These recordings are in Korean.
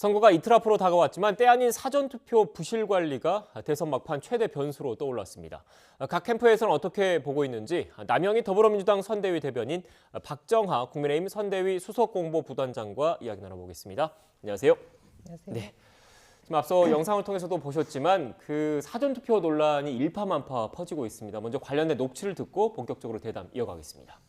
선거가 이틀 앞으로 다가왔지만 때 아닌 사전투표 부실 관리가 대선 막판 최대 변수로 떠올랐습니다. 각 캠프에서는 어떻게 보고 있는지 남영희 더불어민주당 선대위 대변인 박정하 국민의힘 선대위 수석공보부단장과 이야기 나눠보겠습니다. 안녕하세요. 안녕하세요. 네. 지금 앞서 영상을 통해서도 보셨지만 그 사전투표 논란이 일파만파 퍼지고 있습니다. 먼저 관련된 녹취를 듣고 본격적으로 대담 이어가겠습니다.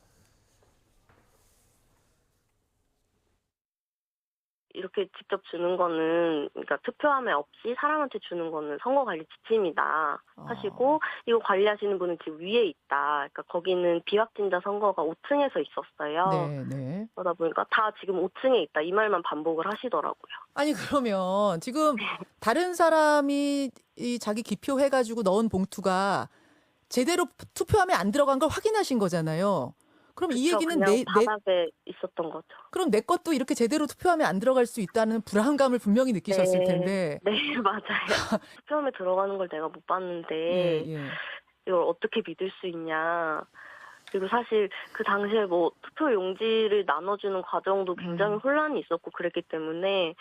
이렇게 직접 주는 거는, 그러니까 투표함에 없이 사람한테 주는 거는 선거관리 지침이다 하시고, 이거 관리하시는 분은 지금 위에 있다. 그러니까 거기는 비확진자 선거가 5층에서 있었어요. 네. 그러다 보니까 다 지금 5층에 있다. 이 말만 반복을 하시더라고요. 아니 그러면 지금 다른 사람이 이 자기 기표 해가지고 넣은 봉투가 제대로 투표함에 안 들어간 걸 확인하신 거잖아요. 그럼 이 그쵸, 얘기는 그냥 바닥에 있었던 거죠. 그럼 내 것도 이렇게 제대로 투표함에 안 들어갈 수 있다는 불안감을 분명히 느끼셨을 텐데. 네, 맞아요. 투표함에 들어가는 걸 내가 못 봤는데 예. 이걸 어떻게 믿을 수 있냐. 그리고 사실 그 당시에 뭐 투표 용지를 나눠주는 과정도 굉장히 혼란이 있었고 그랬기 때문에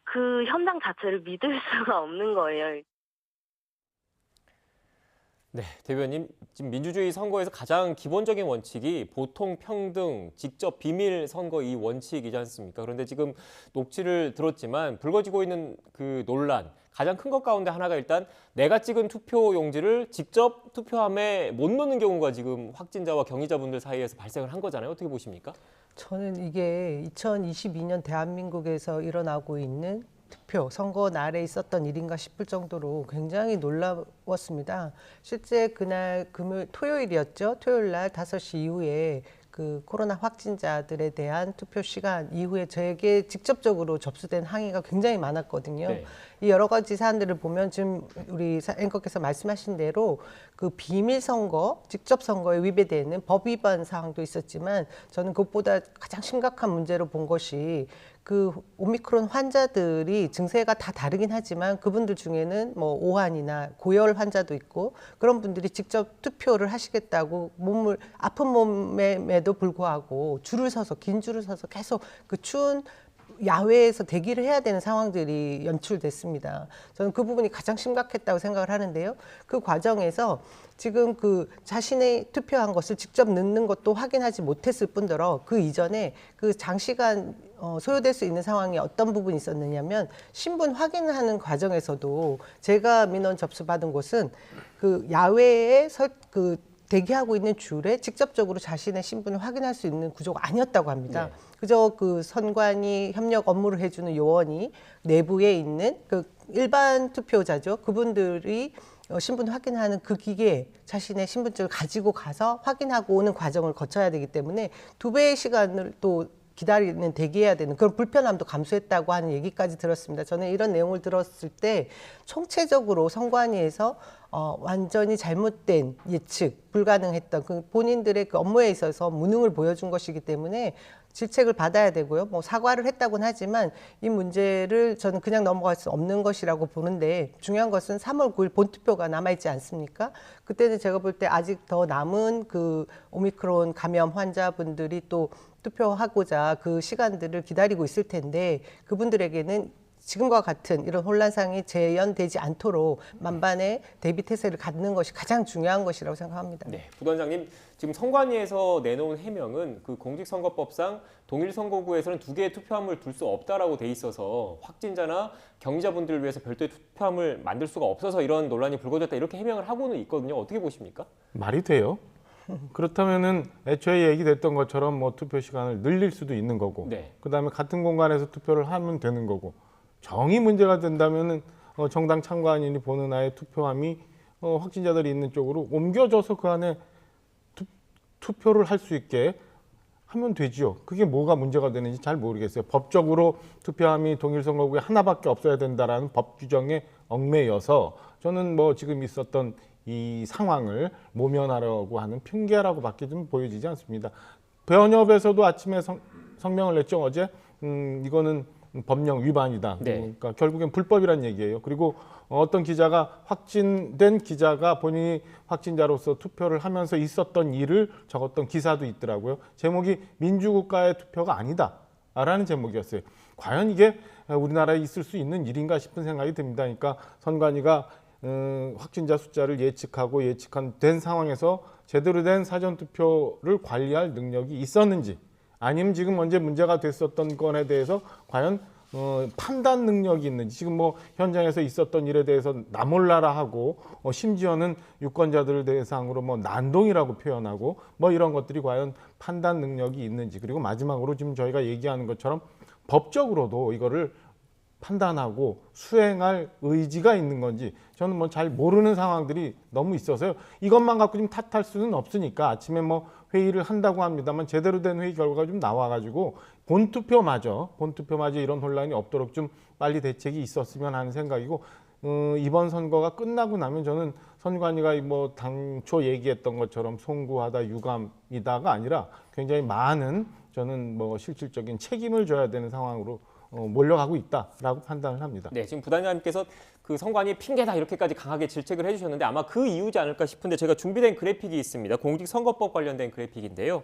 그 현장 자체를 믿을 수가 없는 거예요. 네, 대변인, 지금 민주주의 선거에서 가장 기본적인 원칙이 보통 평등, 직접 비밀 선거 이 원칙이지 않습니까? 그런데 지금 녹취를 들었지만 불거지고 있는 그 논란, 가장 큰 것 가운데 하나가 일단 내가 찍은 투표 용지를 직접 투표함에 못 넣는 경우가 지금 확진자와 경위자분들 사이에서 발생을 한 거잖아요. 어떻게 보십니까? 저는 이게 2022년 대한민국에서 일어나고 있는 투표, 선거 날에 있었던 일인가 싶을 정도로 굉장히 놀라웠습니다. 실제 그날 토요일이었죠. 토요일 날 5시 이후에 그 코로나 확진자들에 대한 투표 시간 이후에 저에게 직접적으로 접수된 항의가 굉장히 많았거든요. 네. 이 여러 가지 사안들을 보면 지금 우리 앵커께서 말씀하신 대로 그 비밀 선거, 직접 선거에 위배되는 법 위반 사항도 있었지만 저는 그것보다 가장 심각한 문제로 본 것이 그 오미크론 환자들이 증세가 다 다르긴 하지만 그분들 중에는 뭐 오한이나 고열 환자도 있고 그런 분들이 직접 투표를 하시겠다고 아픈 몸에도 불구하고 긴 줄을 서서 계속 그 추운 야외에서 대기를 해야 되는 상황들이 연출됐습니다. 저는 그 부분이 가장 심각했다고 생각을 하는데요. 그 과정에서 지금 그 자신의 투표한 것을 직접 넣는 것도 확인하지 못했을 뿐더러 그 이전에 그 장시간 소요될 수 있는 상황이 어떤 부분이 있었느냐면 신분 확인하는 과정에서도 제가 민원 접수받은 곳은 그 야외에 그 대기하고 있는 줄에 직접적으로 자신의 신분을 확인할 수 있는 구조가 아니었다고 합니다. 네. 그저 그 선관위 협력 업무를 해주는 요원이 내부에 있는 그 일반 투표자죠. 그분들이 신분 확인하는 그 기계에 자신의 신분증을 가지고 가서 확인하고 오는 과정을 거쳐야 되기 때문에 2배의 시간을 또 대기해야 되는 그런 불편함도 감수했다고 하는 얘기까지 들었습니다. 저는 이런 내용을 들었을 때 총체적으로 선관위에서 완전히 잘못된 예측, 불가능했던 그 본인들의 그 업무에 있어서 무능을 보여준 것이기 때문에 질책을 받아야 되고요. 뭐 사과를 했다고는 하지만 이 문제를 저는 그냥 넘어갈 수 없는 것이라고 보는데 중요한 것은 3월 9일 본투표가 남아있지 않습니까? 그때는 제가 볼 때 아직 더 남은 그 오미크론 감염 환자분들이 또 투표하고자 그 시간들을 기다리고 있을 텐데 그분들에게는 지금과 같은 이런 혼란상이 재현되지 않도록 만반의 대비 태세를 갖는 것이 가장 중요한 것이라고 생각합니다. 네, 부단장님, 지금 선관위에서 내놓은 해명은 그 공직선거법상 동일 선거구에서는 2개의 투표함을 둘 수 없다라고 돼 있어서 확진자나 경위자분들을 위해서 별도의 투표함을 만들 수가 없어서 이런 논란이 불거졌다 이렇게 해명을 하고는 있거든요. 어떻게 보십니까? 말이 돼요? 그렇다면은 애초에 얘기됐던 것처럼 뭐 투표 시간을 늘릴 수도 있는 거고, 네. 그다음에 같은 공간에서 투표를 하면 되는 거고, 정이 문제가 된다면은 정당 참관인이 보는 아예 투표함이 확진자들이 있는 쪽으로 옮겨져서 그 안에 투표를 할 수 있게 하면 되지요. 그게 뭐가 문제가 되는지 잘 모르겠어요. 법적으로 투표함이 동일 선거구에 하나밖에 없어야 된다라는 법 규정에 얽매여서 저는 뭐 지금 있었던 이 상황을 모면하려고 하는 핑계라고밖에 좀 보여지지 않습니다. 변협에서도 아침에 성명을 냈죠. 어제 이거는 법령 위반이다. 네. 그러니까 결국엔 불법이란 얘기예요. 그리고 어떤 기자가 확진된 기자가 본인이 확진자로서 투표를 하면서 있었던 일을 적었던 기사도 있더라고요. 제목이 민주국가의 투표가 아니다 라는 제목이었어요. 과연 이게 우리나라에 있을 수 있는 일인가 싶은 생각이 듭니다. 그러니까 선관위가 확진자 숫자를 예측하고 된 상황에서 제대로 된 사전투표를 관리할 능력이 있었는지, 아니면 지금 언제 문제가 됐었던 건에 대해서 과연 판단 능력이 있는지, 지금 뭐 현장에서 있었던 일에 대해서 나 몰라라 하고 심지어는 유권자들을 대상으로 뭐 난동이라고 표현하고 뭐 이런 것들이 과연 판단 능력이 있는지, 그리고 마지막으로 지금 저희가 얘기하는 것처럼 법적으로도 이거를 판단하고 수행할 의지가 있는 건지 저는 뭐 잘 모르는 상황들이 너무 있어서요. 이것만 갖고 좀 탓할 수는 없으니까 아침에 뭐 회의를 한다고 합니다만 제대로 된 회의 결과가 좀 나와가지고 본투표마저 이런 혼란이 없도록 좀 빨리 대책이 있었으면 하는 생각이고, 이번 선거가 끝나고 나면 저는 선관위가 뭐 당초 얘기했던 것처럼 송구하다 유감이다가 아니라 굉장히 많은, 저는 뭐 실질적인 책임을 져야 되는 상황으로 몰려가고 있다라고 판단을 합니다. 네, 지금 부단장님께서 그 선관위 핑계다 이렇게까지 강하게 질책을 해주셨는데 아마 그 이유지 않을까 싶은데 제가 준비된 그래픽이 있습니다. 공직선거법 관련된 그래픽인데요.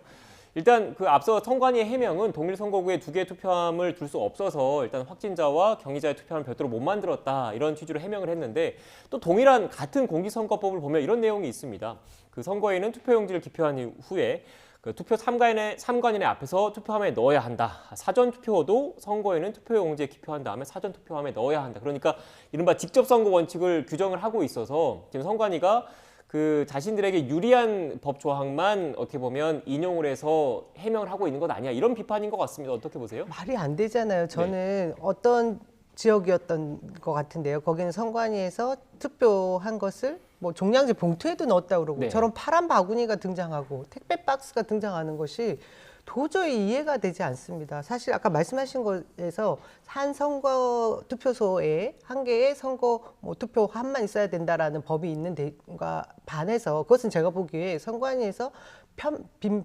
일단 그 앞서 선관위의 해명은 동일 선거구에 2개의 투표함을 둘 수 없어서 일단 확진자와 경위자의 투표함을 별도로 못 만들었다, 이런 취지로 해명을 했는데, 또 동일한 같은 공직선거법을 보면 이런 내용이 있습니다. 그 선거에는 투표용지를 기표한 후에 그 투표 참관인의 앞에서 투표함에 넣어야 한다. 사전 투표도 선거에는 투표용지에 기표한 다음에 사전 투표함에 넣어야 한다. 그러니까 이른바 직접선거 원칙을 규정을 하고 있어서 지금 선관위가 그 자신들에게 유리한 법 조항만 어떻게 보면 인용을 해서 해명을 하고 있는 것 아니야, 이런 비판인 것 같습니다. 어떻게 보세요? 말이 안 되잖아요. 저는 어떤 지역이었던 것 같은데요. 거기는 선관위에서 투표한 것을 뭐 종량제 봉투에도 넣었다고 그러고 네. 저런 파란 바구니가 등장하고 택배 박스가 등장하는 것이 도저히 이해가 되지 않습니다. 사실 아까 말씀하신 것에서 한 선거 투표소에 한 개의 선거 뭐 투표함만 있어야 된다라는 법이 있는 데가 반해서, 그것은 제가 보기에 선관위에서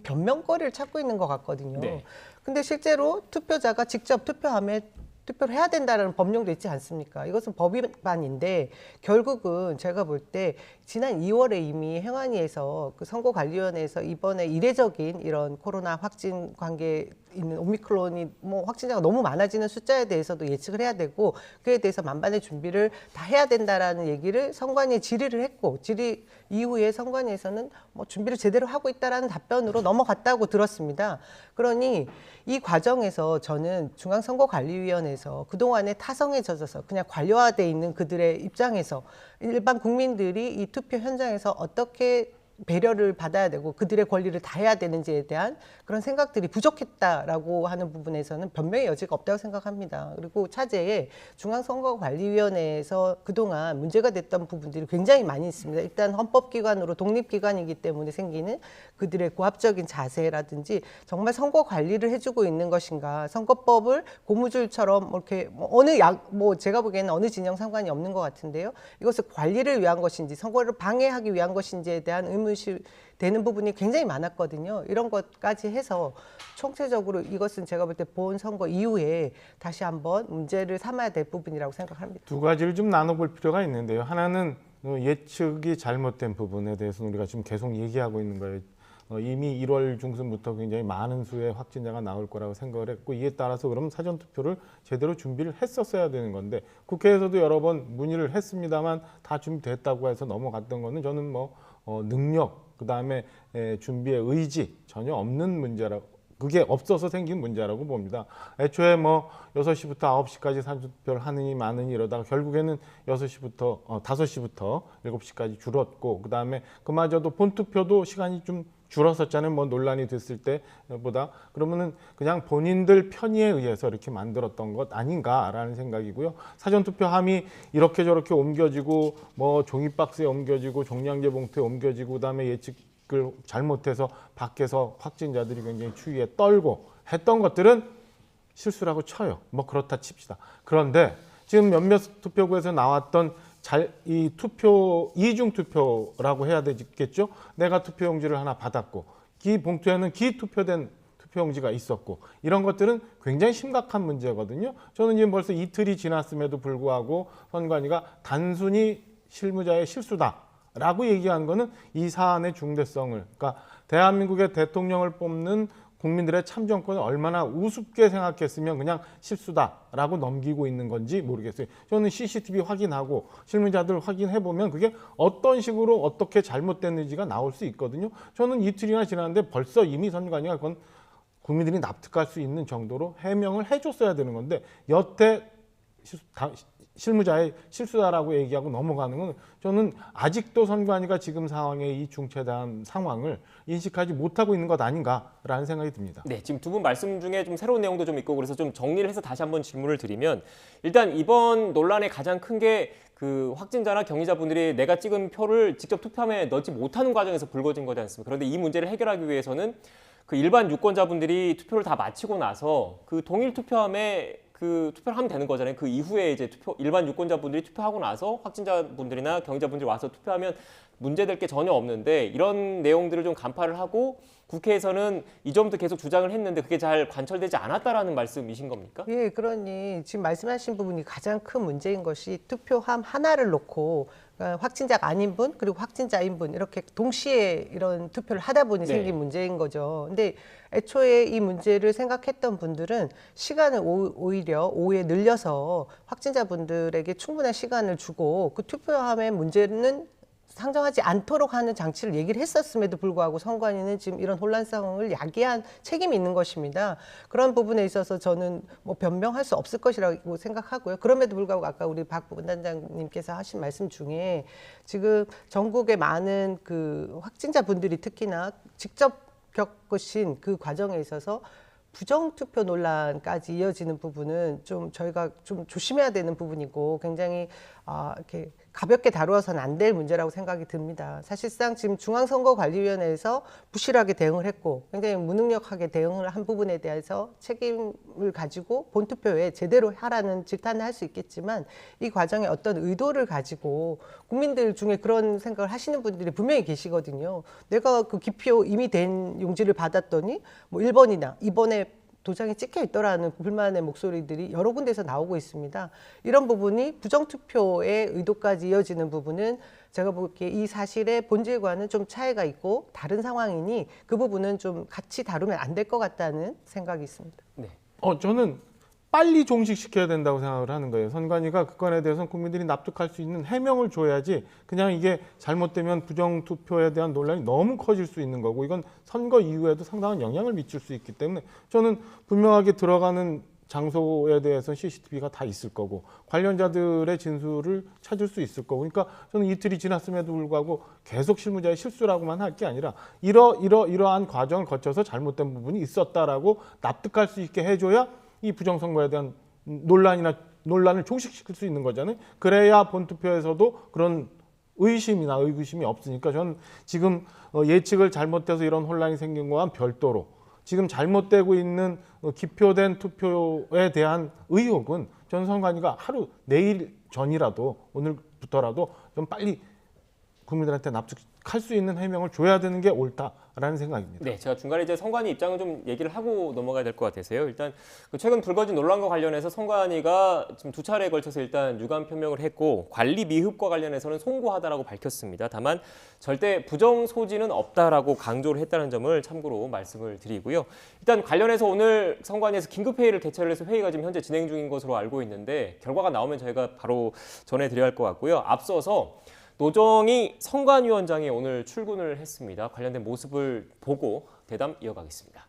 변명거리를 찾고 있는 것 같거든요. 네. 근데 실제로 투표자가 직접 투표함에 투표를 해야 된다는 법령도 있지 않습니까? 이것은 법 위반인데 결국은 제가 볼 때 지난 2월에 이미 행안위에서 그 선거관리위원회에서 이번에 이례적인 이런 코로나 확진 관계에 있는 오미크론이 뭐 확진자가 너무 많아지는 숫자에 대해서도 예측을 해야 되고 그에 대해서 만반의 준비를 다 해야 된다라는 얘기를 선관위에 질의를 했고, 질의 이후에 선관위에서는 뭐 준비를 제대로 하고 있다라는 답변으로 넘어갔다고 들었습니다. 그러니 이 과정에서 저는 중앙선거관리위원회에서 그동안에 타성에 젖어서 그냥 관료화돼 있는 그들의 입장에서 일반 국민들이 이 투표 현장에서 어떻게 배려를 받아야 되고 그들의 권리를 다해야 되는지에 대한 그런 생각들이 부족했다라고 하는 부분에서는 변명의 여지가 없다고 생각합니다. 그리고 차제에 중앙선거관리위원회에서 그동안 문제가 됐던 부분들이 굉장히 많이 있습니다. 일단 헌법기관으로 독립기관이기 때문에 생기는 그들의 고압적인 자세라든지 정말 선거 관리를 해주고 있는 것인가, 선거법을 고무줄처럼 이렇게 제가 보기에는 어느 진영 상관이 없는 것 같은데요. 이것을 관리를 위한 것인지 선거를 방해하기 위한 것인지에 대한 의문이 되는 부분이 굉장히 많았거든요. 이런 것까지 해서 총체적으로 이것은 제가 볼 때 본 선거 이후에 다시 한번 문제를 삼아야 될 부분이라고 생각합니다. 두 가지를 좀 나눠볼 필요가 있는데요. 하나는 예측이 잘못된 부분에 대해서는 우리가 지금 계속 얘기하고 있는 거예요. 이미 1월 중순부터 굉장히 많은 수의 확진자가 나올 거라고 생각을 했고, 이에 따라서 그럼 사전투표를 제대로 준비를 했었어야 되는 건데, 국회에서도 여러 번 문의를 했습니다만 다 준비됐다고 해서 넘어갔던 거는 저는 뭐 능력, 그다음에 준비의 의지 전혀 없는 문제라고, 그게 없어서 생긴 문제라고 봅니다. 애초에 뭐 6시부터 9시까지 사전투표를 하느니 마느니 이러다가 결국에는 5시부터 7시까지 줄었고, 그다음에 그마저도 본투표도 시간이 좀 줄었었잖아요. 뭐 논란이 됐을 때보다. 그러면은 그냥 본인들 편의에 의해서 이렇게 만들었던 것 아닌가라는 생각이고요. 사전투표함이 이렇게 저렇게 옮겨지고 뭐 종이박스에 옮겨지고 종량제 봉투에 옮겨지고 그다음에 예측을 잘못해서 밖에서 확진자들이 굉장히 추위에 떨고 했던 것들은 실수라고 쳐요. 뭐 그렇다 칩시다. 그런데 지금 몇몇 투표구에서 나왔던 이 투표, 이중 투표라고 해야 되겠죠? 내가 투표용지를 하나 받았고, 기 봉투에는 기투표된 투표용지가 있었고, 이런 것들은 굉장히 심각한 문제거든요. 저는 지금 벌써 이틀이 지났음에도 불구하고 선관위가 단순히 실무자의 실수다라고 얘기한 거는 이 사안의 중대성을, 그러니까 대한민국의 대통령을 뽑는 국민들의 참정권을 얼마나 우습게 생각했으면 그냥 실수다라고 넘기고 있는 건지 모르겠어요. 저는 CCTV 확인하고 실무자들 확인해보면 그게 어떤 식으로 어떻게 잘못됐는지가 나올 수 있거든요. 저는 이틀이나 지났는데 벌써 이미 선관위가 그건 국민들이 납득할 수 있는 정도로 해명을 해줬어야 되는 건데 여태 실무자의 실수다라고 얘기하고 넘어가는 건 저는 아직도 선관위가 지금 상황의 이 중체대한 상황을 인식하지 못하고 있는 것 아닌가라는 생각이 듭니다. 네, 지금 두 분 말씀 중에 좀 새로운 내용도 좀 있고 그래서 좀 정리를 해서 다시 한번 질문을 드리면 일단 이번 논란의 가장 큰 게 그 확진자나 격리자분들이 내가 찍은 표를 직접 투표함에 넣지 못하는 과정에서 불거진 거지 않습니까? 그런데 이 문제를 해결하기 위해서는 그 일반 유권자분들이 투표를 다 마치고 나서 그 동일 투표함에 그 투표를 하면 되는 거잖아요. 그 이후에 이제 일반 유권자분들이 투표하고 나서 확진자분들이나 격리자분들이 와서 투표하면 문제될 게 전혀 없는데 이런 내용들을 좀 간파를 하고 국회에서는 이 점도 계속 주장을 했는데 그게 잘 관철되지 않았다라는 말씀이신 겁니까? 예, 그러니 지금 말씀하신 부분이 가장 큰 문제인 것이 투표함 하나를 놓고 확진자가 아닌 분 그리고 확진자인 분 이렇게 동시에 이런 투표를 하다 보니 네. 생긴 문제인 거죠. 근데 애초에 이 문제를 생각했던 분들은 시간을 오히려 오후에 늘려서 확진자분들에게 충분한 시간을 주고 그 투표함의 문제는 상정하지 않도록 하는 장치를 얘기를 했었음에도 불구하고 선관위는 지금 이런 혼란 상황을 야기한 책임이 있는 것입니다. 그런 부분에 있어서 저는 뭐 변명할 수 없을 것이라고 생각하고요. 그럼에도 불구하고 아까 우리 박 부단장님께서 하신 말씀 중에 지금 전국의 많은 그 확진자분들이 특히나 직접 겪으신 그 과정에 있어서 부정투표 논란까지 이어지는 부분은 좀 저희가 좀 조심해야 되는 부분이고 굉장히 이렇게 가볍게 다루어서는 안 될 문제라고 생각이 듭니다. 사실상 지금 중앙선거관리위원회에서 부실하게 대응을 했고 굉장히 무능력하게 대응을 한 부분에 대해서 책임을 가지고 본투표에 제대로 하라는 질타는 할 수 있겠지만 이 과정에 어떤 의도를 가지고 국민들 중에 그런 생각을 하시는 분들이 분명히 계시거든요. 내가 그 기표 이미 된 용지를 받았더니 뭐 1번이나 2번에 도장이 찍혀 있더라는 불만의 목소리들이 여러 군데서 나오고 있습니다. 이런 부분이 부정투표의 의도까지 이어지는 부분은 제가 보기에 이 사실의 본질과는 좀 차이가 있고 다른 상황이니 그 부분은 좀 같이 다루면 안 될 것 같다는 생각이 있습니다. 네. 저는 빨리 종식시켜야 된다고 생각을 하는 거예요. 선관위가 그 건에 대해서는 국민들이 납득할 수 있는 해명을 줘야지 그냥 이게 잘못되면 부정투표에 대한 논란이 너무 커질 수 있는 거고 이건 선거 이후에도 상당한 영향을 미칠 수 있기 때문에 저는 분명하게 들어가는 장소에 대해서는 CCTV가 다 있을 거고 관련자들의 진술을 찾을 수 있을 거고 그러니까 저는 이틀이 지났음에도 불구하고 계속 실무자의 실수라고만 할 게 아니라 이러한 과정을 거쳐서 잘못된 부분이 있었다라고 납득할 수 있게 해줘야 이 부정선거에 대한 논란을 종식시킬 수 있는 거잖아요. 그래야 본투표에서도 그런 의심이나 의구심이 없으니까 저는 지금 예측을 잘못해서 이런 혼란이 생긴 거와는 별도로 지금 잘못되고 있는 기표된 투표에 대한 의혹은 전 선관위가 하루 내일 전이라도 오늘부터라도 좀 빨리 국민들한테 납득할 수 있는 해명을 줘야 되는 게 옳다라는 생각입니다. 네, 제가 중간에 이제 선관위 입장을 좀 얘기를 하고 넘어가야 될 것 같아서요. 일단 그 최근 불거진 논란과 관련해서 선관위가 지금 두 차례에 걸쳐서 일단 유감 표명을 했고 관리 미흡과 관련해서는 송구하다라고 밝혔습니다. 다만 절대 부정 소지는 없다라고 강조를 했다는 점을 참고로 말씀을 드리고요. 일단 관련해서 오늘 선관위에서 긴급 회의를 개최를 해서 회의가 지금 현재 진행 중인 것으로 알고 있는데 결과가 나오면 저희가 바로 전해드려야 할 것 같고요. 앞서서 노정희 선관위원장이 오늘 출근을 했습니다. 관련된 모습을 보고 대담 이어가겠습니다.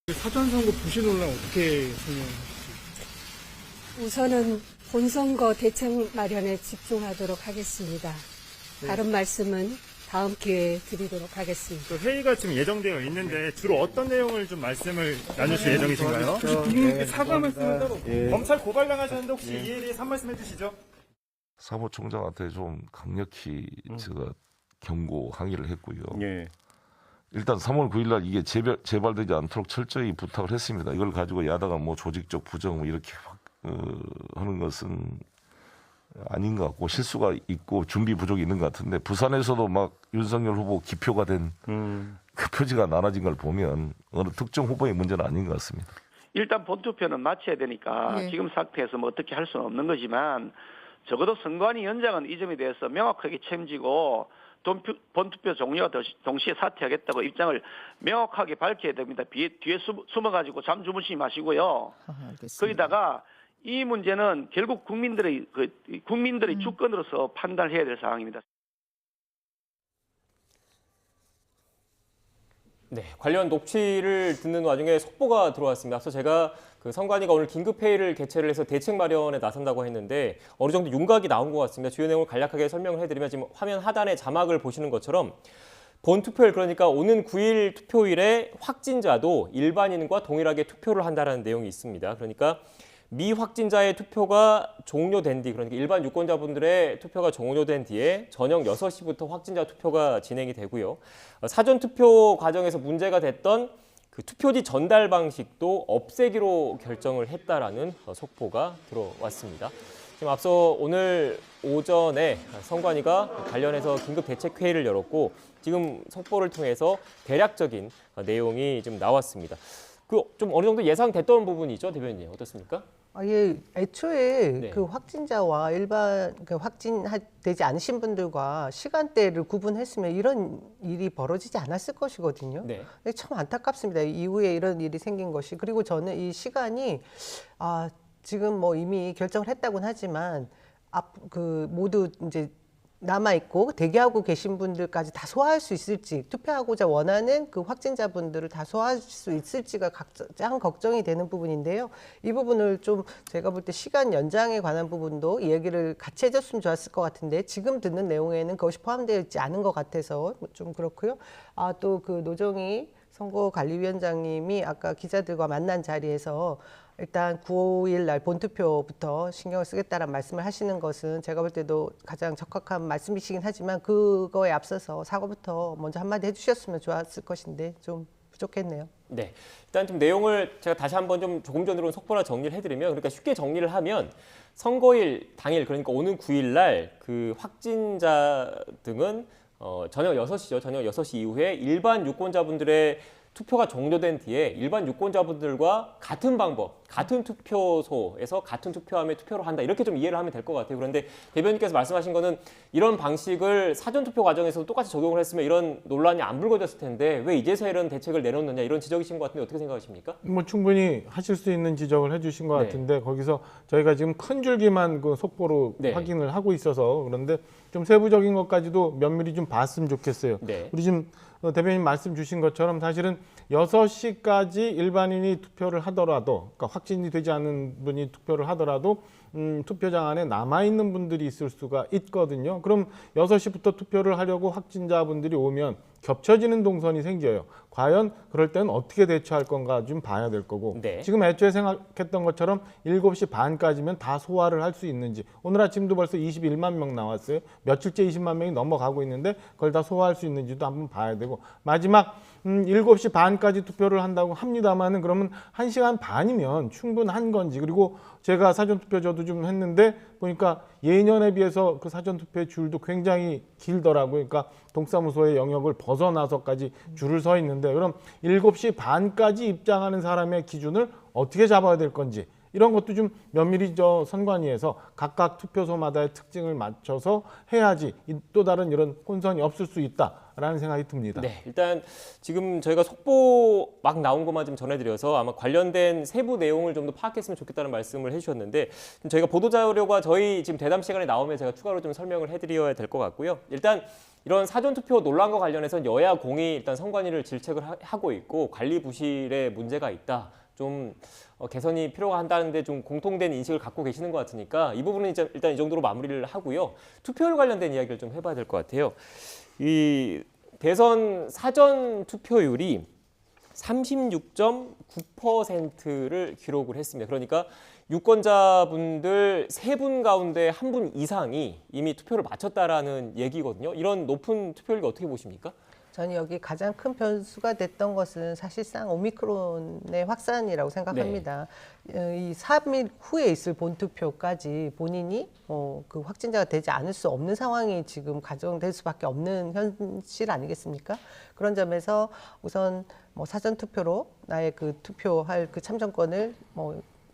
사전선거 부실 논란 어떻게 설명하시죠? 우선은 본선거 대책 마련에 집중하도록 하겠습니다. 다른 말씀은 다음 기회에 드리도록 하겠습니다. 회의가 지금 예정되어 있는데 주로 어떤 내용을 좀 말씀을 나누실 예정이신가요? 혹시 국민께 사과 말씀을 따로 검찰 고발 당하셨는데 혹시 이에 대해서 한 말씀 해주시죠. 사무총장한테 좀 강력히 제가 경고 항의를 했고요. 예. 일단 3월 9일 날 이게 재발되지 않도록 철저히 부탁을 했습니다. 이걸 가지고 야당가 뭐 조직적 부정 뭐 이렇게 하는 것은 아닌 것 같고 실수가 있고 준비 부족이 있는 것 같은데 부산에서도 막 윤석열 후보 기표가 된 그 표지가 나눠진 걸 보면 어느 특정 후보의 문제는 아닌 것 같습니다. 일단 본투표는 마쳐야 되니까 네. 지금 상태에서 뭐 어떻게 할 수는 없는 거지만 적어도 선관위원장은 이 점에 대해서 명확하게 책임지고 본투표 종료와 동시에 사퇴하겠다고 입장을 명확하게 밝혀야 됩니다. 뒤에 숨어가지고 잠 주무시지 마시고요. 알겠습니다. 거기다가 이 문제는 결국 국민들의 주권으로서 판단을 해야 될 상황입니다. 네, 관련 녹취를 듣는 와중에 속보가 들어왔습니다. 앞서 제가 그 선관위가 오늘 긴급회의를 개최를 해서 대책 마련에 나선다고 했는데 어느 정도 윤곽이 나온 것 같습니다. 주요 내용을 간략하게 설명을 해드리면 지금 화면 하단에 자막을 보시는 것처럼 본투표일, 그러니까 오는 9일 투표일에 확진자도 일반인과 동일하게 투표를 한다는 내용이 있습니다. 그러니까 미확진자의 투표가 종료된 뒤, 그러니까 일반 유권자분들의 투표가 종료된 뒤에 저녁 6시부터 확진자 투표가 진행이 되고요. 사전 투표 과정에서 문제가 됐던 그 투표지 전달 방식도 없애기로 결정을 했다라는 속보가 들어왔습니다. 지금 앞서 오늘 오전에 선관위가 관련해서 긴급 대책 회의를 열었고 지금 속보를 통해서 대략적인 내용이 좀 나왔습니다. 그 좀 어느 정도 예상됐던 부분이죠, 대변인 어떻습니까? 예, 애초에 네. 그 확진자와 일반 그 확진되지 않으신 분들과 시간대를 구분했으면 이런 일이 벌어지지 않았을 것이거든요. 네. 근데 참 안타깝습니다. 이후에 이런 일이 생긴 것이. 그리고 저는 이 시간이 지금 뭐 이미 결정을 했다고는 하지만 모두 이제 남아있고 대기하고 계신 분들까지 다 소화할 수 있을지, 투표하고자 원하는 그 확진자분들을 다 소화할 수 있을지가 가장 걱정이 되는 부분인데요. 이 부분을 좀 제가 볼 때 시간 연장에 관한 부분도 이야기를 같이 해줬으면 좋았을 것 같은데 지금 듣는 내용에는 그것이 포함되어 있지 않은 것 같아서 좀 그렇고요. 또 그 노정희 선거관리위원장님이 아까 기자들과 만난 자리에서 일단 9일 날 본투표부터 신경을 쓰겠다는 말씀을 하시는 것은 제가 볼 때도 가장 적합한 말씀이시긴 하지만 그거에 앞서서 사과부터 먼저 한마디 해주셨으면 좋았을 것인데 좀 부족했네요. 네, 일단 좀 내용을 제가 다시 한번 좀 조금 전으로 속보나 정리를 해드리면, 그러니까 쉽게 정리를 하면 선거일 당일, 그러니까 오는 9일 날 그 확진자 등은 저녁 6시죠. 저녁 6시 이후에 일반 유권자분들의 투표가 종료된 뒤에 일반 유권자분들과 같은 방법, 같은 투표소에서 같은 투표함에 투표를 한다. 이렇게 좀 이해를 하면 될 것 같아요. 그런데 대변인께서 말씀하신 거는 이런 방식을 사전투표 과정에서도 똑같이 적용을 했으면 이런 논란이 안 불거졌을 텐데 왜 이제서야 이런 대책을 내놓느냐, 이런 지적이신 것 같은데 어떻게 생각하십니까? 뭐 충분히 하실 수 있는 지적을 해주신 것 네. 같은데 거기서 저희가 지금 큰 줄기만 그 속보로 네. 확인을 하고 있어서 그런데 좀 세부적인 것까지도 면밀히 좀 봤으면 좋겠어요. 네. 우리 지금 대변인 말씀 주신 것처럼 사실은 6시까지 일반인이 투표를 하더라도, 그러니까 확진이 되지 않은 분이 투표를 하더라도 투표장 안에 남아있는 분들이 있을 수가 있거든요. 그럼 6시부터 투표를 하려고 확진자분들이 오면 겹쳐지는 동선이 생겨요. 과연 그럴 때는 어떻게 대처할 건가 좀 봐야 될 거고 네. 지금 애초에 생각했던 것처럼 7시 반까지면 다 소화를 할 수 있는지, 오늘 아침도 벌써 21만 명 나왔어요. 며칠째 20만 명이 넘어가고 있는데 그걸 다 소화할 수 있는지도 한번 봐야 되고, 마지막 7시 반까지 투표를 한다고 합니다만은 그러면 1시간 반이면 충분한 건지, 그리고 제가 사전투표 저도 좀 했는데 보니까 예년에 비해서 그 사전투표의 줄도 굉장히 길더라고요. 그러니까 동사무소의 영역을 벗어나서까지 줄을 서 있는데 그럼 7시 반까지 입장하는 사람의 기준을 어떻게 잡아야 될 건지, 이런 것도 좀 면밀히 선관위에서 각각 투표소마다의 특징을 맞춰서 해야지 또 다른 이런 혼선이 없을 수 있다라는 생각이 듭니다. 네, 일단 지금 저희가 속보 막 나온 것만 좀 전해드려서 아마 관련된 세부 내용을 좀 더 파악했으면 좋겠다는 말씀을 해주셨는데, 저희가 보도자료가 저희 지금 대담 시간에 나오면 제가 추가로 좀 설명을 해드려야 될 것 같고요. 일단 이런 사전투표 논란과 관련해서 여야 공이 일단 선관위를 질책을 하고 있고 관리 부실에 문제가 있다, 좀 개선이 필요가 한다는데 좀 공통된 인식을 갖고 계시는 것 같으니까 이 부분은 이제 일단 이 정도로 마무리를 하고요. 투표율 관련된 이야기를 좀 해봐야 될 것 같아요. 이 대선 사전 투표율이 36.9%를 기록을 했습니다. 그러니까 유권자분들 3분 가운데 1분 이상이 이미 투표를 마쳤다라는 얘기거든요. 이런 높은 투표율이 어떻게 보십니까? 저는 여기 가장 큰 변수가 됐던 것은 사실상 오미크론의 확산이라고 생각합니다. 이 3일 후에 있을 본투표까지 본인이 그 확진자가 되지 않을 수 없는 상황이 지금 가정될 수밖에 없는 현실 아니겠습니까? 그런 점에서 우선 사전 투표로 나의 그 투표할 그 참정권을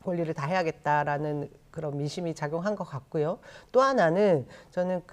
권리를 다해야겠다라는 그런 민심이 작용한 것 같고요. 또 하나는 저는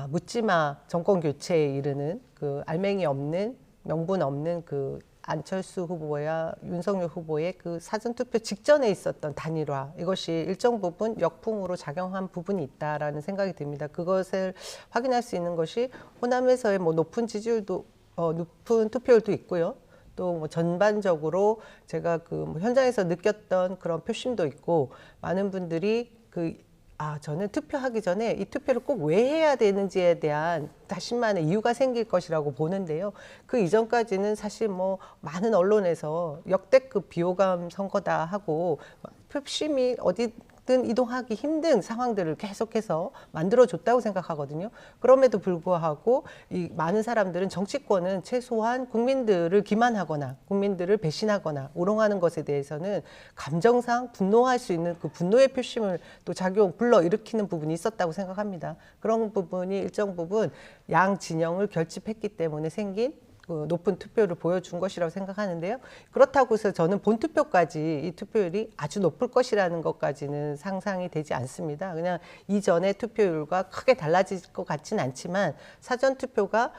묻지마 정권 교체에 이르는 그 알맹이 없는 명분 없는 그 안철수 후보와 윤석열 후보의 그 사전투표 직전에 있었던 단일화, 이것이 일정 부분 역풍으로 작용한 부분이 있다라는 생각이 듭니다. 그것을 확인할 수 있는 것이 호남에서의 뭐 높은 지지율도 높은 투표율도 있고요. 또 뭐 전반적으로 제가 그 뭐 현장에서 느꼈던 그런 표심도 있고, 많은 분들이 저는 투표하기 전에 이 투표를 꼭 왜 해야 되는지에 대한 자신만의 이유가 생길 것이라고 보는데요. 그 이전까지는 사실 뭐 많은 언론에서 역대급 비호감 선거다 하고 표심이 어디든 이동하기 힘든 상황들을 계속해서 만들어줬다고 생각하거든요. 그럼에도 불구하고 이 많은 사람들은 정치권은 최소한 국민들을 기만하거나 국민들을 배신하거나 우롱하는 것에 대해서는 감정상 분노할 수 있는 그 분노의 표심을 또 불러일으키는 부분이 있었다고 생각합니다. 그런 부분이 일정 부분 양 진영을 결집했기 때문에 생긴 그 높은 투표를 보여준 것이라고 생각하는데요. 그렇다고 해서 저는 본투표까지 이 투표율이 아주 높을 것이라는 것까지는 상상이 되지 않습니다. 그냥 이전의 투표율과 크게 달라질 것 같지는 않지만 사전투표가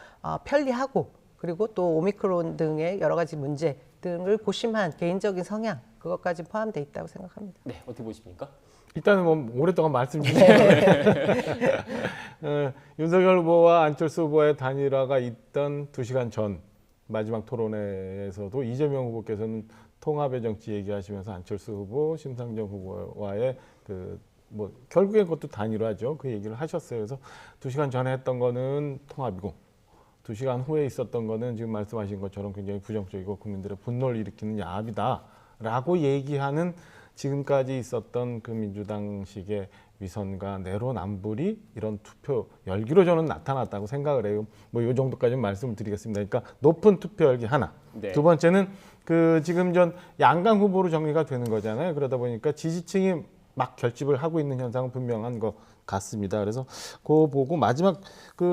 편리하고, 그리고 또 오미크론 등의 여러 가지 문제 등을 고심한 개인적인 성향, 그것까지 포함되어 있다고 생각합니다. 네, 어떻게 보십니까? 일단은 뭐 오랫동안 말씀드렸는데 윤석열 후보와 안철수 후보의 단일화가 있던 2시간 전 마지막 토론회에서도 이재명 후보께서는 통합의 정치 얘기하시면서 안철수 후보, 심상정 후보와의 뭐 결국엔 그것도 단일화죠. 그 얘기를 하셨어요. 그래서 2시간 전에 했던 거는 통합이고 2시간 후에 있었던 거는 지금 말씀하신 것처럼 굉장히 부정적이고 국민들의 분노를 일으키는 야합이다라고 얘기하는, 지금까지 있었던 그 민주당식의 위선과 내로남불이 이런 투표 열기로 저는 나타났다고 생각을 해요. 뭐 이 정도까지 말씀을 드리겠습니다. 그러니까 높은 투표 열기 하나. 네. 두 번째는 지금 전 양강 후보로 정리가 되는 거잖아요. 그러다 보니까 지지층이 막 결집을 하고 있는 현상은 분명한 것 같습니다. 그래서 그거 보고 마지막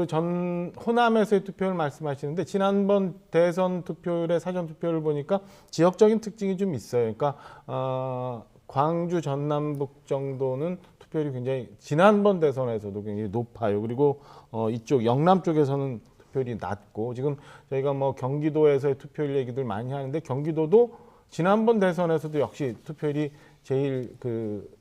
전 호남에서의 투표를 말씀하시는데, 지난번 대선 투표율의 사전 투표를 보니까 지역적인 특징이 좀 있어요. 그러니까 광주 전남북 정도는 투표율이 굉장히 지난번 대선에서도 굉장히 높아요. 그리고 이쪽 영남 쪽에서는 투표율이 낮고, 지금 저희가 뭐 경기도에서의 투표율 얘기들 많이 하는데 경기도도 지난번 대선에서도 역시 투표율이 제일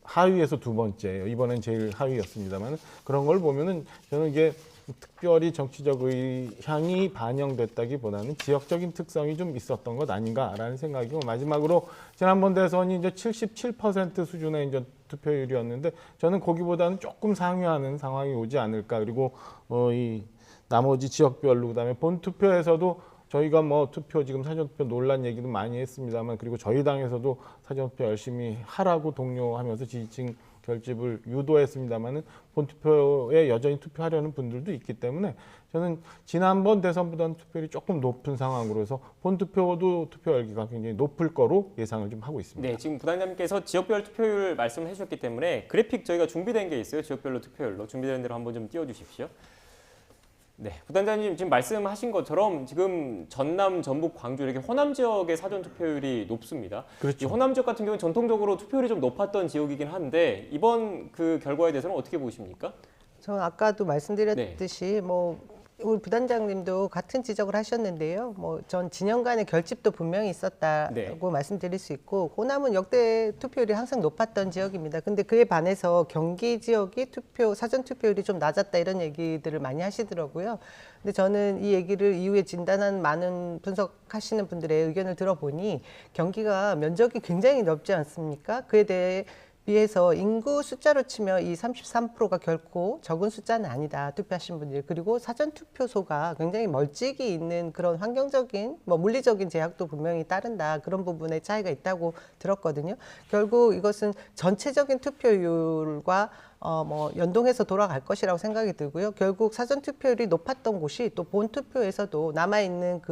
하위에서 두 번째예요. 이번엔 제일 하위였습니다만, 그런 걸 보면은 저는 이게 특별히 정치적 의향이 반영됐다기보다는 지역적인 특성이 좀 있었던 것 아닌가라는 생각이고, 마지막으로 지난번 대선이 이제 77% 수준의 이제 투표율이었는데 저는 거기보다는 조금 상회하는 상황이 오지 않을까. 그리고 이 나머지 지역별로, 그다음에 본 투표에서도 저희가 뭐 투표 지금 사전투표 논란 얘기도 많이 했습니다만, 그리고 저희 당에서도 사전투표 열심히 하라고 독려하면서 지지층 결집을 유도했습니다만은 본투표에 여전히 투표하려는 분들도 있기 때문에 저는 지난번 대선보다는 투표율이 조금 높은 상황으로 해서 본투표도 투표 열기가 굉장히 높을 거로 예상을 좀 하고 있습니다. 네, 지금 부단장님께서 지역별 투표율 말씀을 해주셨기 때문에 그래픽 저희가 준비된 게 있어요. 지역별로 투표율로 준비된 대로 한번 좀 띄워주십시오. 네, 부단장님 지금 말씀하신 것처럼 지금 전남, 전북, 광주 이렇게 호남 지역의 사전 투표율이 높습니다. 그렇죠. 이 호남 지역 같은 경우는 전통적으로 투표율이 좀 높았던 지역이긴 한데 이번 그 결과에 대해서는 어떻게 보십니까? 저는 아까도 말씀드렸듯이 뭐 우리 부단장님도 같은 지적을 하셨는데요. 뭐 전 진영 간의 결집도 분명히 있었다고 네. 말씀드릴 수 있고, 호남은 역대 투표율이 항상 높았던 지역입니다. 근데 그에 반해서 경기 지역이 사전 투표율이 좀 낮았다 이런 얘기들을 많이 하시더라고요. 근데 저는 이 얘기를 이후에 진단한 많은 분석하시는 분들의 의견을 들어보니 경기가 면적이 굉장히 넓지 않습니까? 그에 대해 비해서 인구 숫자로 치면 이 33%가 결코 적은 숫자는 아니다, 투표하신 분들이. 그리고 사전투표소가 굉장히 멀찍이 있는 그런 환경적인, 뭐 물리적인 제약도 분명히 따른다, 그런 부분에 차이가 있다고 들었거든요. 결국 이것은 전체적인 투표율과 뭐 연동해서 돌아갈 것이라고 생각이 들고요. 결국 사전투표율이 높았던 곳이 또 본투표에서도 남아있는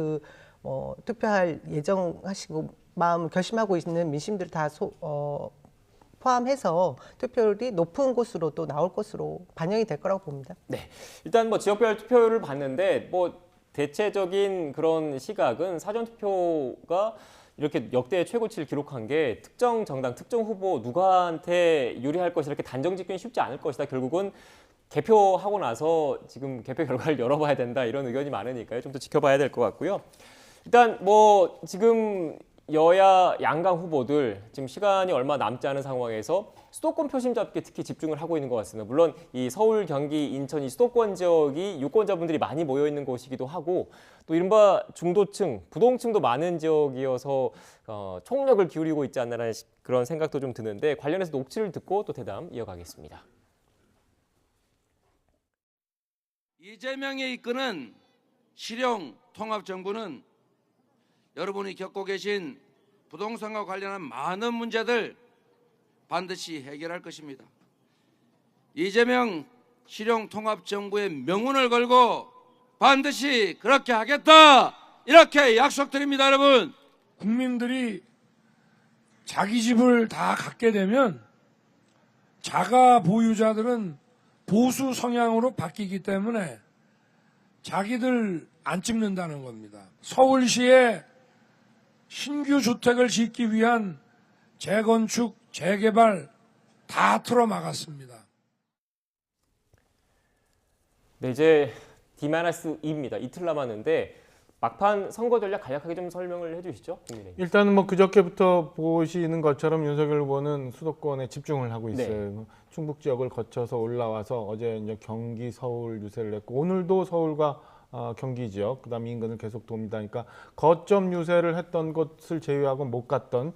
투표할 예정하시고 마음 결심하고 있는 민심들 다 포함해서 투표율이 높은 곳으로 또 나올 것으로 반영이 될 거라고 봅니다. 네, 일단 뭐 지역별 투표율을 봤는데 뭐 대체적인 그런 시각은 사전 투표가 이렇게 역대 최고치를 기록한 게 특정 정당, 특정 후보 누구한테 유리할 것이다, 이렇게 단정 짓기는 쉽지 않을 것이다. 결국은 개표하고 나서 지금 개표 결과를 열어봐야 된다 이런 의견이 많으니까요. 좀 더 지켜봐야 될 것 같고요. 일단 뭐 지금 여야 양강 후보들 지금 시간이 얼마 남지 않은 상황에서 수도권 표심 잡기에 특히 집중을 하고 있는 것 같습니다. 물론 이 서울, 경기, 인천 이 수도권 지역이 유권자분들이 많이 모여 있는 곳이기도 하고 또 이른바 중도층, 부동층도 많은 지역이어서 총력을 기울이고 있지 않나라는 그런 생각도 좀 드는데 관련해서 녹취를 듣고 또 대담 이어가겠습니다. 이재명이 이끄는 실용 통합 정부는 여러분이 겪고 계신 부동산과 관련한 많은 문제들 반드시 해결할 것입니다. 이재명 실용 통합 정부의 명운을 걸고 반드시 그렇게 하겠다 이렇게 약속드립니다. 여러분, 국민들이 자기 집을 다 갖게 되면 자가 보유자들은 보수 성향으로 바뀌기 때문에 자기들 안 찍는다는 겁니다. 서울시에 신규 주택을 짓기 위한 재건축, 재개발 다 틀어막았습니다. 네, 이제 D-2입니다. 이틀 남았는데 막판 선거 전략 간략하게 좀 설명을 해주시죠, 국민의힘. 일단은 뭐 그저께부터 보시는 것처럼 윤석열 후보는 수도권에 집중을 하고 있어요. 네. 충북 지역을 거쳐서 올라와서 어제 이제 경기, 서울 유세를 했고 오늘도 서울과 경기 지역, 그다음에 인근을 계속 돕니다. 그러니까 거점 유세를 했던 곳을 제외하고 못 갔던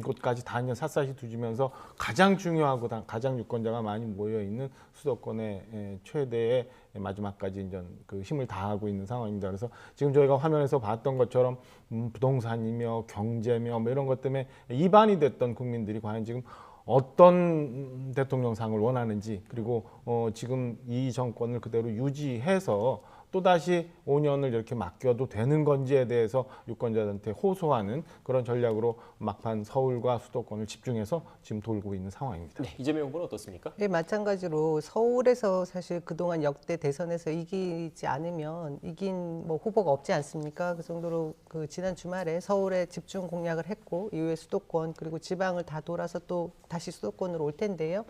곳까지 다 이제 샅샅이 뒤지면서 가장 중요하고 가장 유권자가 많이 모여 있는 수도권의 최대의 마지막까지 이제 그 힘을 다하고 있는 상황입니다. 그래서 지금 저희가 화면에서 봤던 것처럼 부동산이며 경제며 뭐 이런 것 때문에 이반이 됐던 국민들이 과연 지금 어떤 대통령상을 원하는지, 그리고 지금 이 정권을 그대로 유지해서 또다시 5년을 이렇게 맡겨도 되는 건지에 대해서 유권자들한테 호소하는 그런 전략으로 막판 서울과 수도권을 집중해서 지금 돌고 있는 상황입니다. 네, 이재명 후보는 어떻습니까? 네, 마찬가지로 서울에서 사실 그동안 역대 대선에서 이기지 않으면 이긴 뭐 후보가 없지 않습니까? 그 정도로 그 지난 주말에 서울에 집중 공략을 했고 이후에 수도권 그리고 지방을 다 돌아서 또 다시 수도권으로 올 텐데요.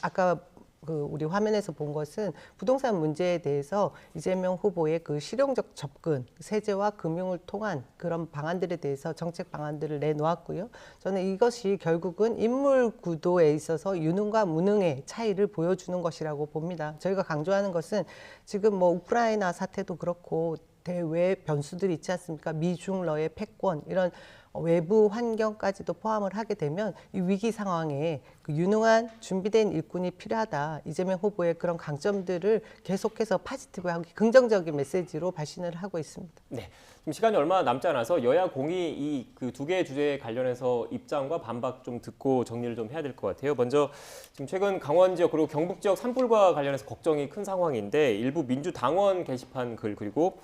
아까 우리 화면에서 본 것은 부동산 문제에 대해서 이재명 후보의 그 실용적 접근, 세제와 금융을 통한 그런 방안들에 대해서 정책 방안들을 내놓았고요. 저는 이것이 결국은 인물 구도에 있어서 유능과 무능의 차이를 보여주는 것이라고 봅니다. 저희가 강조하는 것은 지금 뭐 우크라이나 사태도 그렇고 대외 변수들이 있지 않습니까? 미중러의 패권 이런 외부 환경까지도 포함을 하게 되면 이 위기 상황에 그 유능한 준비된 일꾼이 필요하다. 이재명 후보의 그런 강점들을 계속해서 포지티브하고 긍정적인 메시지로 발신을 하고 있습니다. 네, 지금 시간이 얼마 남지 않아서 여야 공이 이 그 두 개의 주제에 관련해서 입장과 반박 좀 듣고 정리를 좀 해야 될 것 같아요. 먼저 지금 최근 강원 지역 그리고 경북 지역 산불과 관련해서 걱정이 큰 상황인데 일부 민주당원 게시판 글 그리고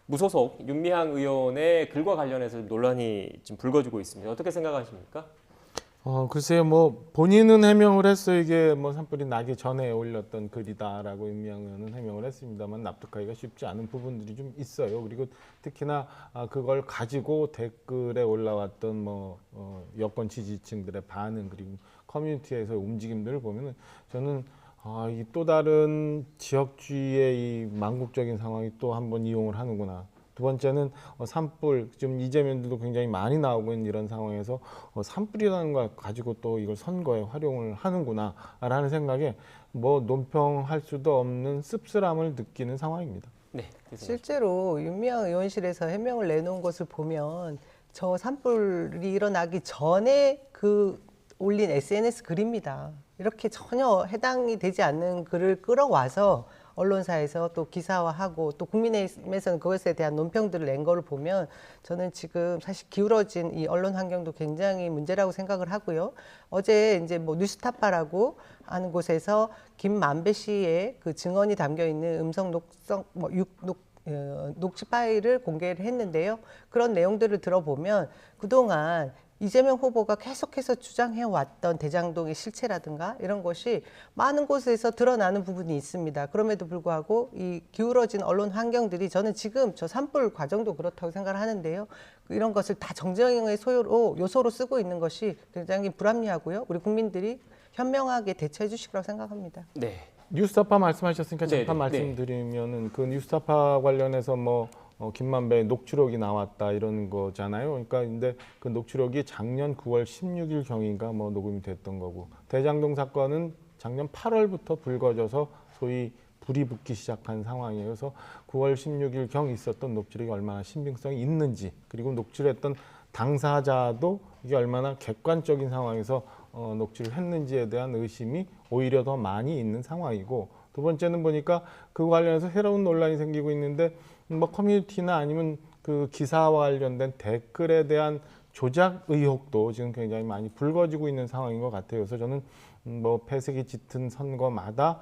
무소속 윤미향 의원의 글과 관련해서 논란이 지금 불거지고 있습니다. 어떻게 생각하십니까? 글쎄요, 뭐 본인은 해명을 했어요. 이게 뭐 산불이 나기 전에 올렸던 글이다라고 윤미향 의원은 해명을 했습니다만 납득하기가 쉽지 않은 부분들이 좀 있어요. 그리고 특히나 그걸 가지고 댓글에 올라왔던 뭐 여권 지지층들의 반응 그리고 커뮤니티에서의 움직임들을 보면은 저는 이 또 다른 지역주의의 이 망국적인 상황이 또 한 번 이용을 하는구나. 두 번째는 산불, 지금 이재명들도 굉장히 많이 나오고 있는 이런 상황에서 산불이라는 걸 가지고 또 이걸 선거에 활용을 하는구나라는 생각에 뭐 논평할 수도 없는 씁쓸함을 느끼는 상황입니다. 네, 실제로 윤미향 의원실에서 해명을 내놓은 것을 보면 저 산불이 일어나기 전에 그 올린 SNS 글입니다. 이렇게 전혀 해당이 되지 않는 글을 끌어와서 언론사에서 또 기사화하고 또 국민의힘에서는 그것에 대한 논평들을 낸 거를 보면 저는 지금 사실 기울어진 이 언론 환경도 굉장히 문제라고 생각을 하고요. 어제 이제 뭐 뉴스타파라고 하는 곳에서 김만배 씨의 그 증언이 담겨 있는 음성 녹취 파일을 공개를 했는데요. 그런 내용들을 들어보면 그동안 이재명 후보가 계속해서 주장해왔던 대장동의 실체라든가 이런 것이 많은 곳에서 드러나는 부분이 있습니다. 그럼에도 불구하고 이 기울어진 언론 환경들이 저는 지금 저 산불 과정도 그렇다고 생각을 하는데요. 이런 것을 다 정쟁의 요소로 쓰고 있는 것이 굉장히 불합리하고요. 우리 국민들이 현명하게 대처해 주실 거라고 생각합니다. 네. 뉴스타파 말씀하셨으니까 잠깐 네, 네. 말씀드리면은 그 뉴스타파 관련해서 뭐 김만배 녹취록이 나왔다 이런 거잖아요. 그러니까 근데 그 녹취록이 작년 9월 16일 경인가 뭐 녹음이 됐던 거고 대장동 사건은 작년 8월부터 불거져서 소위 불이 붙기 시작한 상황이에요. 그래서 9월 16일 경 있었던 녹취록이 얼마나 신빙성이 있는지 그리고 녹취했던 당사자도 이게 얼마나 객관적인 상황에서 녹취를 했는지에 대한 의심이 오히려 더 많이 있는 상황이고 두 번째는 보니까 그 관련해서 새로운 논란이 생기고 있는데 뭐 커뮤니티나 아니면 그 기사와 관련된 댓글에 대한 조작 의혹도 지금 굉장히 많이 불거지고 있는 상황인 것 같아요. 그래서 저는 뭐 폐쇄기 짙은 선거마다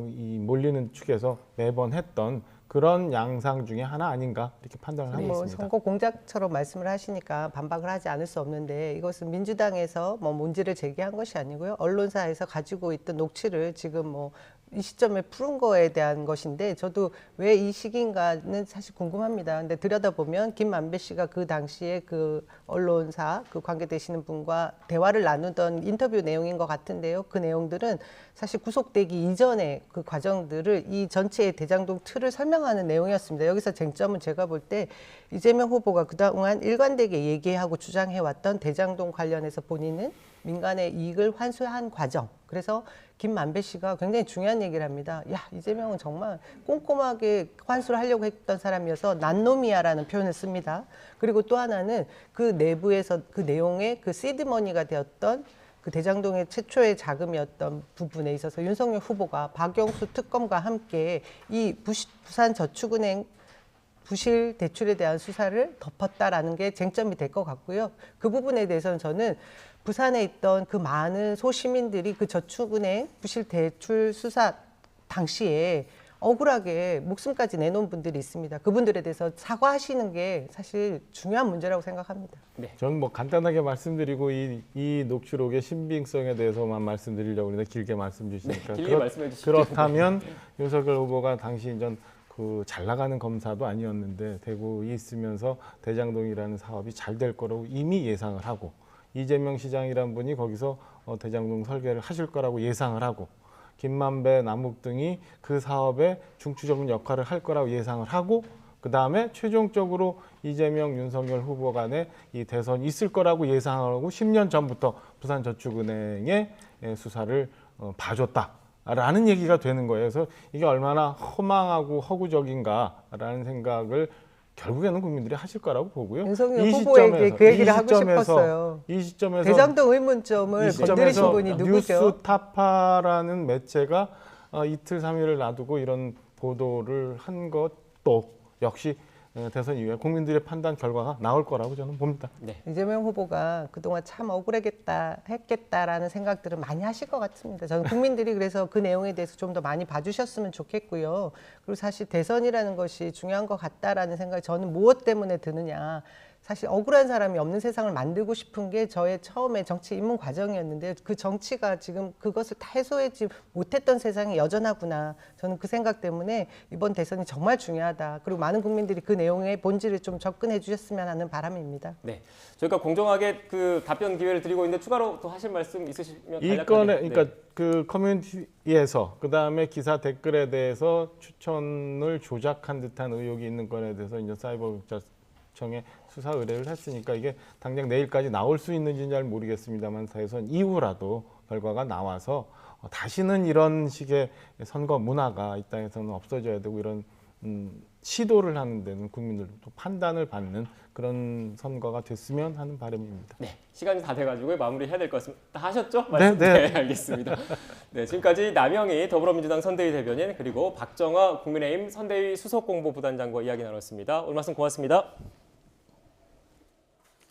이 몰리는 축에서 매번 했던 그런 양상 중에 하나 아닌가 이렇게 판단을 하고 있습니다. 선거 공작처럼 말씀을 하시니까 반박을 하지 않을 수 없는데 이것은 민주당에서 뭐 문제를 제기한 것이 아니고요. 언론사에서 가지고 있던 녹취를 지금 뭐 이 시점에 푸른 거에 대한 것인데 저도 왜 이 시기인가는 사실 궁금합니다. 근데 들여다보면 김만배 씨가 그 당시에 그 언론사 그 관계되시는 분과 대화를 나누던 인터뷰 내용인 것 같은데요. 그 내용들은 사실 구속되기 이전의 그 과정들을 이 전체의 대장동 틀을 설명하는 내용이었습니다. 여기서 쟁점은 제가 볼 때 이재명 후보가 그동안 일관되게 얘기하고 주장해왔던 대장동 관련해서 본인은 민간의 이익을 환수한 과정. 그래서 김만배 씨가 굉장히 중요한 얘기를 합니다. 야, 이재명은 정말 꼼꼼하게 환수를 하려고 했던 사람이어서 난놈이야라는 표현을 씁니다. 그리고 또 하나는 그 내부에서 그 내용의 그 시드머니가 되었던 그 대장동의 최초의 자금이었던 부분에 있어서 윤석열 후보가 박영수 특검과 함께 이 부산저축은행 부실 대출에 대한 수사를 덮었다라는 게 쟁점이 될 것 같고요. 그 부분에 대해서는 저는 부산에 있던 그 많은 소시민들이 그 저축은행 부실 대출 수사 당시에 억울하게 목숨까지 내놓은 분들이 있습니다. 그분들에 대해서 사과하시는 게 사실 중요한 문제라고 생각합니다. 네. 저는 뭐 간단하게 말씀드리고 이 녹취록의 신빙성에 대해서만 말씀드리려고 하는데 길게 말씀 주시니까 길게 말씀해 주시죠. 그렇다면 윤석열 후보가 당시 전 그 잘 나가는 검사도 아니었는데 대구에 있으면서 대장동이라는 사업이 잘 될 거라고 이미 예상을 하고 이재명 시장이란 분이 거기서 대장동 설계를 하실 거라고 예상을 하고 김만배, 남욱 등이 그 사업에 중추적인 역할을 할 거라고 예상을 하고 그다음에 최종적으로 이재명, 윤석열 후보 간에 이 대선이 있을 거라고 예상하고 10년 전부터 부산저축은행의 수사를 봐줬다라는 얘기가 되는 거예요. 그래서 이게 얼마나 허망하고 허구적인가라는 생각을 결국에는 국민들이 하실 거라고 보고요. 윤석열 후보에게 그 얘기를 하고 싶었어요. 이 시점에서 대장동 의문점을 건드리신 분이 누구죠? 뉴스타파라는 매체가 이틀 3일을 놔두고 이런 보도를 한 것도 역시 대선 이후에 국민들의 판단 결과가 나올 거라고 저는 봅니다. 네. 이재명 후보가 그동안 참 했겠다라는 생각들을 많이 하실 것 같습니다. 저는 국민들이 그래서 그 내용에 대해서 좀 더 많이 봐주셨으면 좋겠고요. 그리고 사실 대선이라는 것이 중요한 것 같다라는 생각이 저는 무엇 때문에 드느냐. 사실 억울한 사람이 없는 세상을 만들고 싶은 게 저의 처음에 정치 입문 과정이었는데 그 정치가 지금 그것을 다 해소하지 못했던 세상이 여전하구나. 저는 그 생각 때문에 이번 대선이 정말 중요하다. 그리고 많은 국민들이 그 내용의 본질을 좀 접근해 주셨으면 하는 바람입니다. 네, 저희가 공정하게 그 답변 기회를 드리고 있는데 추가로 또 하실 말씀 있으시면 이 건에 그러니까 그 커뮤니티에서 그 다음에 기사 댓글에 대해서 추천을 조작한 듯한 의혹이 있는 건에 대해서 이제 사이버경찰청에 수사 의뢰를 했으니까 이게 당장 내일까지 나올 수 있는지는 잘 모르겠습니다만 대선 이후라도 결과가 나와서 다시는 이런 식의 선거 문화가 이 땅에서는 없어져야 되고 이런 시도를 하는 데는 국민들도 판단을 받는 그런 선거가 됐으면 하는 바람입니다. 네, 시간이 다 돼가지고 마무리해야 될 것 같습니다. 다 하셨죠? 네, 네, 알겠습니다. 네, 지금까지 남영희 더불어민주당 선대위 대변인 그리고 박정아 국민의힘 선대위 수석공보부단장과 이야기 나눴습니다. 오늘 말씀 고맙습니다.